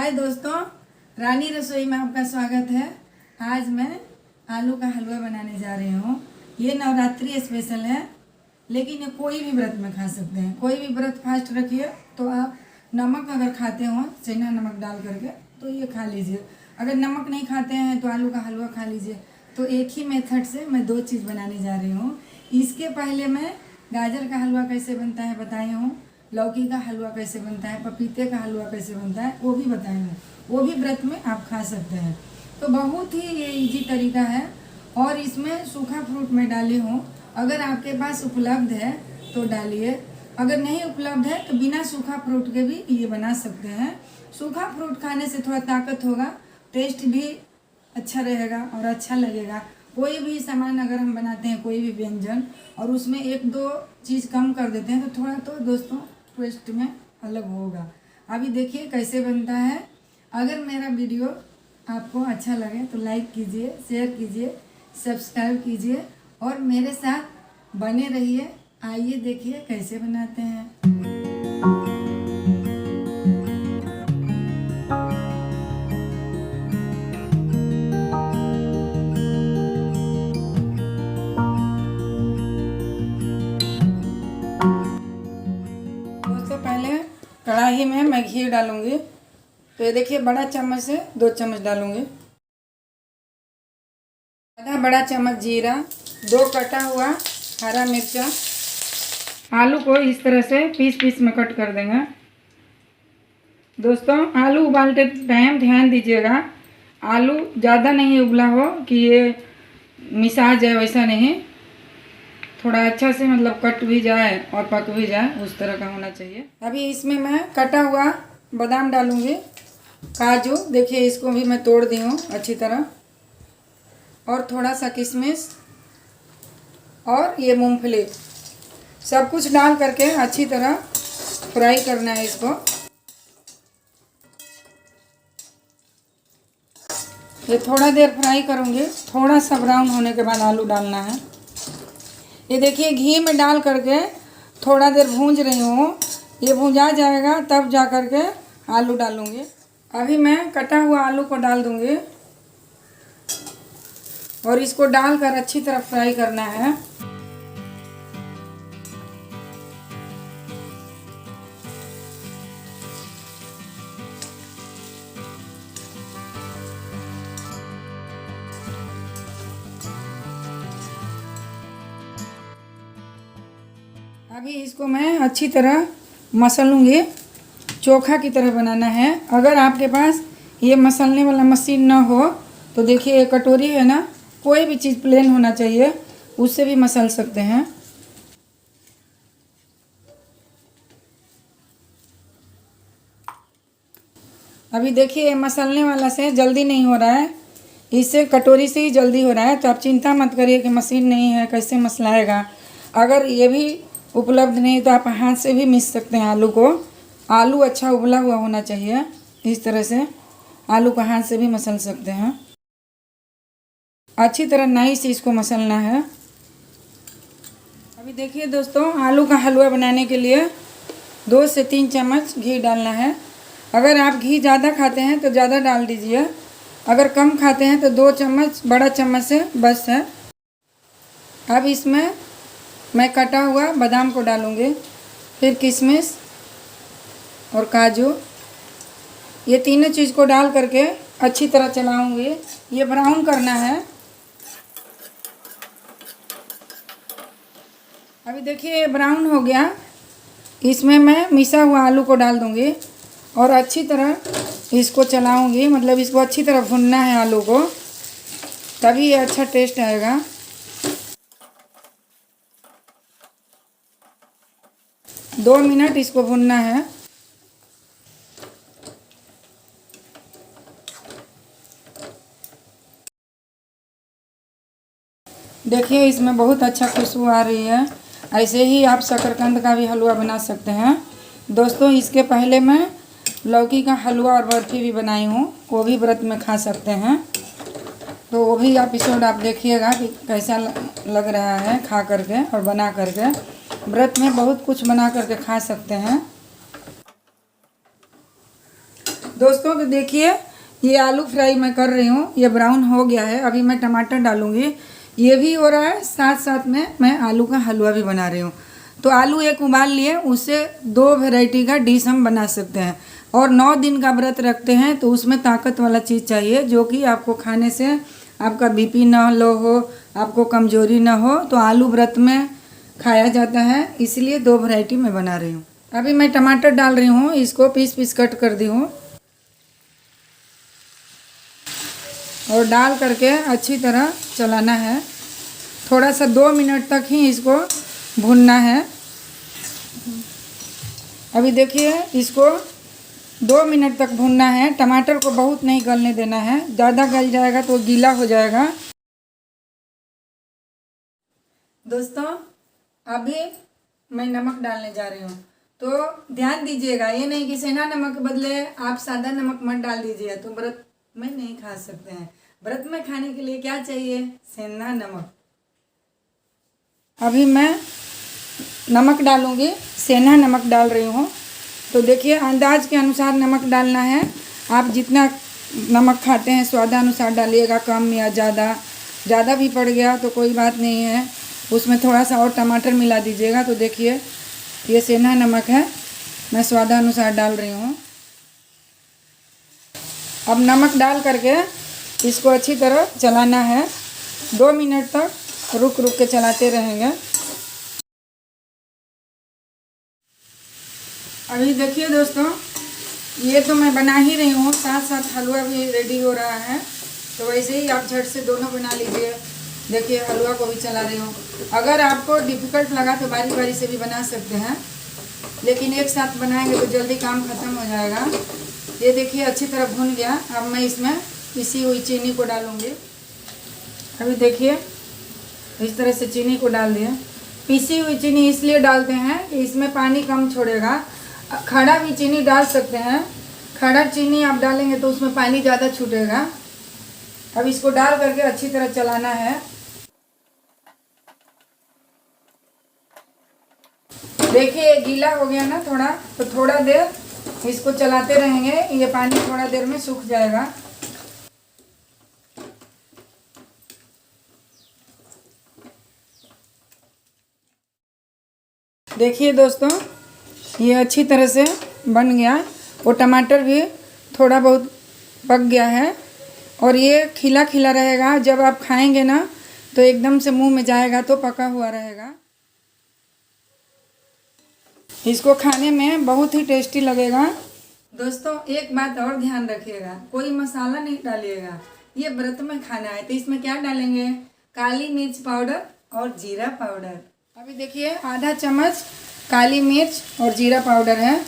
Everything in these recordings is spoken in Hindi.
हाय दोस्तों, रानी रसोई में आपका स्वागत है। आज मैं आलू का हलवा बनाने जा रही हूँ। ये नवरात्रि स्पेशल है, लेकिन ये कोई भी व्रत में खा सकते हैं। कोई भी व्रत फास्ट रखिए तो आप नमक अगर खाते हो सेंधा नमक डाल करके तो ये खा लीजिए। अगर नमक नहीं खाते हैं तो आलू का हलवा खा लीजिए। तो एक ही मेथड से मैं दो चीज़ बनाने जा रही हूँ। इसके पहले मैं गाजर का हलवा कैसे बनता है बताई हूँ, लौकी का हलवा कैसे बनता है, पपीते का हलवा कैसे बनता है वो भी बताई हूँ। वो भी व्रत में आप खा सकते हैं। तो बहुत ही ये इजी तरीका है। और इसमें सूखा फ्रूट मैं डाली हूँ। अगर आपके पास उपलब्ध है तो डालिए, अगर नहीं उपलब्ध है तो बिना सूखा फ्रूट के भी ये बना सकते हैं। सूखा फ्रूट खाने से थोड़ा ताकत होगा, टेस्ट भी अच्छा रहेगा और अच्छा लगेगा। कोई भी सामान अगर हम बनाते हैं, कोई भी व्यंजन, और उसमें एक दो चीज़ कम कर देते हैं तो थोड़ा तो दोस्तों टेस्ट में अलग होगा। अभी देखिए कैसे बनता है। अगर मेरा वीडियो आपको अच्छा लगे तो लाइक कीजिए, शेयर कीजिए, सब्सक्राइब कीजिए और मेरे साथ बने रहिए। आइए देखिए कैसे बनाते हैं। दोस्तों पहले कढ़ाई में मैं घी डालूंगी। तो ये देखिए बड़ा चम्मच से 2 चम्मच डालूंगी। आधा बड़ा चम्मच जीरा, 2 कटा हुआ हरा मिर्चा। आलू को इस तरह से पीस पीस में कट कर देंगे। दोस्तों आलू उबालते टाइम ध्यान दीजिएगा, आलू ज़्यादा नहीं उबला हो कि ये मिसा जाए, वैसा नहीं। थोड़ा अच्छा से मतलब कट भी जाए और पक भी जाए, उस तरह का होना चाहिए। अभी इसमें मैं कटा हुआ बादाम डालूंगी, काजू देखिए इसको भी मैं तोड़ दी हूँ अच्छी तरह, और थोड़ा सा किशमिश और ये मूंगफली, सब कुछ डाल करके अच्छी तरह फ्राई करना है इसको। ये थोड़ा देर फ्राई करूँगी, थोड़ा सा ब्राउन होने के बाद आलू डालना है। ये देखिए घी में डाल करके थोड़ा देर भूंज रही हूँ। ये भुंजा जाएगा तब जा करके आलू डालूँगी। अभी मैं कटा हुआ आलू को डाल दूँगी और इसको डालकर अच्छी तरह फ्राई करना है। अभी इसको मैं अच्छी तरह मसल लूँगी, चोखा की तरह बनाना है। अगर आपके पास ये मसलने वाला मशीन ना हो तो देखिए ये कटोरी है ना, कोई भी चीज़ प्लेन होना चाहिए, उससे भी मसल सकते हैं। अभी देखिए मसलने वाला से जल्दी नहीं हो रहा है, इससे कटोरी से ही जल्दी हो रहा है। तो आप चिंता मत करिए कि मशीन नहीं है कैसे मसलाएगा। अगर ये भी उपलब्ध नहीं तो आप हाथ से भी मिस सकते हैं आलू को। आलू अच्छा उबला हुआ होना चाहिए, इस तरह से आलू को हाथ से भी मसल सकते हैं। अच्छी तरह नाइस इसको मसलना है। अभी देखिए दोस्तों, आलू का हलवा बनाने के लिए 2 से 3 चम्मच घी डालना है। अगर आप घी ज़्यादा खाते हैं तो ज़्यादा डाल दीजिए, अगर कम खाते हैं तो 2 चम्मच बड़ा चम्मच से बस है। अब इसमें मैं कटा हुआ बादाम को डालूँगी, फिर किशमिश और काजू, ये तीनों चीज़ को डाल करके अच्छी तरह चलाऊँगी। ये ब्राउन करना है। अभी देखिए ये ब्राउन हो गया। इसमें मैं मिसा हुआ आलू को डाल दूँगी और अच्छी तरह इसको चलाऊँगी, मतलब इसको अच्छी तरह भुनना है आलू को, तभी ये अच्छा टेस्ट आएगा। दो मिनट इसको भुनना है। देखिए इसमें बहुत अच्छा खुशबू आ रही है। ऐसे ही आप शकरकंद का भी हलवा बना सकते हैं। दोस्तों इसके पहले मैं लौकी का हलवा और बर्फ़ी भी बनाई हूँ, वो भी व्रत में खा सकते हैं। तो वो भी एपिसोड आप देखिएगा कि कैसा लग रहा है खा करके और बना करके। व्रत में बहुत कुछ बना करके खा सकते हैं। दोस्तों तो देखिए ये आलू फ्राई मैं कर रही हूँ, ये ब्राउन हो गया है। अभी मैं टमाटर डालूँगी, ये भी हो रहा है। साथ साथ में मैं आलू का हलवा भी बना रही हूँ। तो आलू एक उबाल लिए, उससे 2 वैरायटी का डिश हम बना सकते हैं। और 9 दिन का व्रत रखते हैं तो उसमें ताकत वाला चीज़ चाहिए, जो कि आपको खाने से आपका बीपी ना लो हो, आपको कमजोरी ना हो। तो आलू व्रत में खाया जाता है, इसलिए 2 वैरायटी मैं बना रही हूँ। अभी मैं टमाटर डाल रही हूँ, इसको पीस पीस कट कर दी हूँ और डाल करके अच्छी तरह चलाना है। थोड़ा सा 2 मिनट तक ही इसको भूनना है। अभी देखिए इसको 2 मिनट तक भूनना है। टमाटर को बहुत नहीं गलने देना है, ज़्यादा गल जाएगा तो गीला हो जाएगा। दोस्तों अभी मैं नमक डालने जा रही हूँ, तो ध्यान दीजिएगा, ये नहीं कि सेंधा नमक के बदले आप सादा नमक मत डाल दीजिए, तो व्रत में नहीं खा सकते हैं। व्रत में खाने के लिए क्या चाहिए? सेंधा नमक। अभी मैं नमक डालूंगी, सेंधा नमक डाल रही हूँ। तो देखिए अंदाज के अनुसार नमक डालना है। आप जितना नमक खाते हैं स्वादानुसार डालिएगा, कम या ज़्यादा भी पड़ गया तो कोई बात नहीं है, उसमें थोड़ा सा और टमाटर मिला दीजिएगा। तो देखिए ये सेंधा नमक है, मैं स्वादानुसार डाल रही हूँ। अब नमक डाल करके इसको अच्छी तरह चलाना है। 2 मिनट तक रुक रुक के चलाते रहेंगे। अभी देखिए दोस्तों, ये तो मैं बना ही रही हूँ, साथ साथ हलवा भी रेडी हो रहा है। तो वैसे ही आप झट से दोनों बना लीजिए। देखिए हलवा को भी चला रही हूँ। अगर आपको डिफ़िकल्ट लगा तो बारी बारी से भी बना सकते हैं, लेकिन एक साथ बनाएंगे तो जल्दी काम ख़त्म हो जाएगा। ये देखिए अच्छी तरह भून गया। अब मैं इसमें पिसी हुई चीनी को डालूँगी। अभी देखिए इस तरह से चीनी को डाल दिया। पिसी हुई चीनी इसलिए डालते हैं कि इसमें पानी कम छोड़ेगा। खड़ा भी चीनी डाल सकते हैं, खड़ा चीनी आप डालेंगे तो उसमें पानी ज़्यादा छूटेगा। अब इसको डाल करके अच्छी तरह चलाना है। देखिए गीला हो गया ना थोड़ा, तो थोड़ा देर इसको चलाते रहेंगे, ये पानी थोड़ा देर में सूख जाएगा। देखिए दोस्तों ये अच्छी तरह से बन गया। वो टमाटर भी थोड़ा बहुत पक गया है और ये खिला खिला रहेगा। जब आप खाएंगे ना तो एकदम से मुंह में जाएगा तो पका हुआ रहेगा। इसको खाने में बहुत ही टेस्टी लगेगा। दोस्तों एक बात और ध्यान रखिएगा, कोई मसाला नहीं डालिएगा। ये व्रत में खाना है तो इसमें क्या डालेंगे? काली मिर्च पाउडर और जीरा पाउडर। अभी देखिए आधा चम्मच काली मिर्च और जीरा पाउडर है,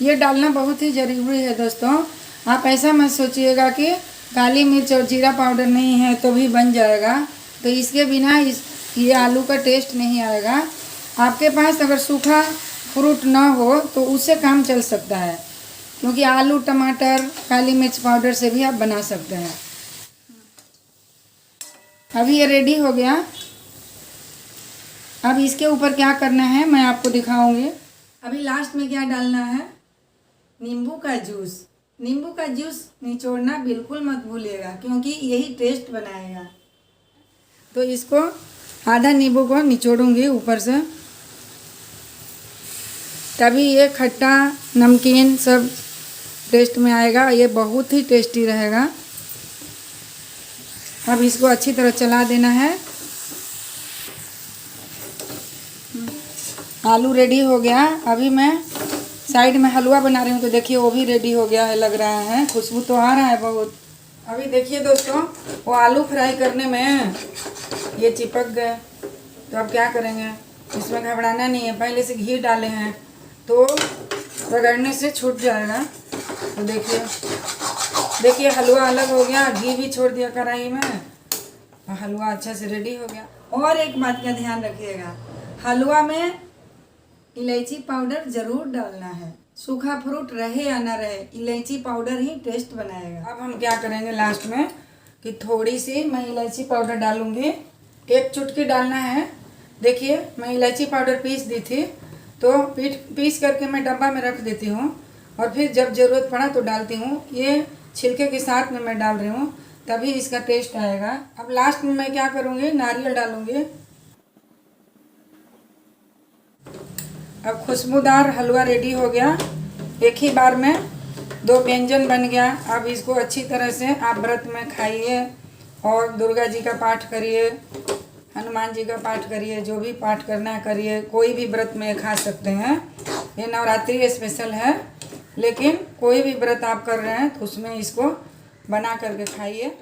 ये डालना बहुत ही ज़रूरी है। दोस्तों आप ऐसा मत सोचिएगा कि काली मिर्च और जीरा पाउडर नहीं है तो भी बन जाएगा, तो इसके बिना ये आलू का टेस्ट नहीं आएगा। आपके पास अगर सूखा फ्रूट ना हो तो उससे काम चल सकता है, क्योंकि आलू टमाटर काली मिर्च पाउडर से भी आप बना सकते हैं। अभी ये रेडी हो गया। अब इसके ऊपर क्या करना है मैं आपको दिखाऊंगी। अभी लास्ट में क्या डालना है? नींबू का जूस। नींबू का जूस निचोड़ना बिल्कुल मत भूलिएगा, क्योंकि यही टेस्ट बनाएगा। तो इसको आधा नींबू को निचोड़ूंगी ऊपर से, तभी ये खट्टा नमकीन सब टेस्ट में आएगा। ये बहुत ही टेस्टी रहेगा। अब इसको अच्छी तरह चला देना है। आलू रेडी हो गया। अभी मैं साइड में हलवा बना रही हूँ, तो देखिए वो भी रेडी हो गया है, लग रहा है, खुशबू तो आ रहा है बहुत। अभी देखिए दोस्तों वो आलू फ्राई करने में ये चिपक गए, तो अब क्या करेंगे? इसमें घबराना नहीं है, पहले से घी डाले हैं तो रगड़ने से छूट जाएगा। तो देखिए हलवा अलग हो गया, घी भी छोड़ दिया कढ़ाई में और हलवा अच्छा से रेडी हो गया। और एक बात का ध्यान रखिएगा, हलवा में इलायची पाउडर ज़रूर डालना है। सूखा फ्रूट रहे या ना रहे, इलायची पाउडर ही टेस्ट बनाएगा। अब हम क्या करेंगे लास्ट में कि थोड़ी सी मैं इलायची पाउडर डालूंगी, 1 चुटकी डालना है। देखिए मैं इलायची पाउडर पीस दी थी, तो पीस करके मैं डब्बा में रख देती हूँ। और फिर जब ज़रूरत पड़ा तो डालती हूँ। ये छिलके के साथ में मैं डाल रही हूँ, तभी इसका टेस्ट आएगा। अब लास्ट में मैं क्या करूँगी, नारियल डालूँगी। अब खुशबूदार हलवा रेडी हो गया। एक ही बार में 2 व्यंजन बन गया। अब इसको अच्छी तरह से आप व्रत में खाइए और दुर्गा जी का पाठ करिए, हनुमान जी का पाठ करिए, जो भी पाठ करना है करिए। कोई भी व्रत में खा सकते हैं। ये नवरात्रि स्पेशल है, लेकिन कोई भी व्रत आप कर रहे हैं तो उसमें इसको बना करके खाइए।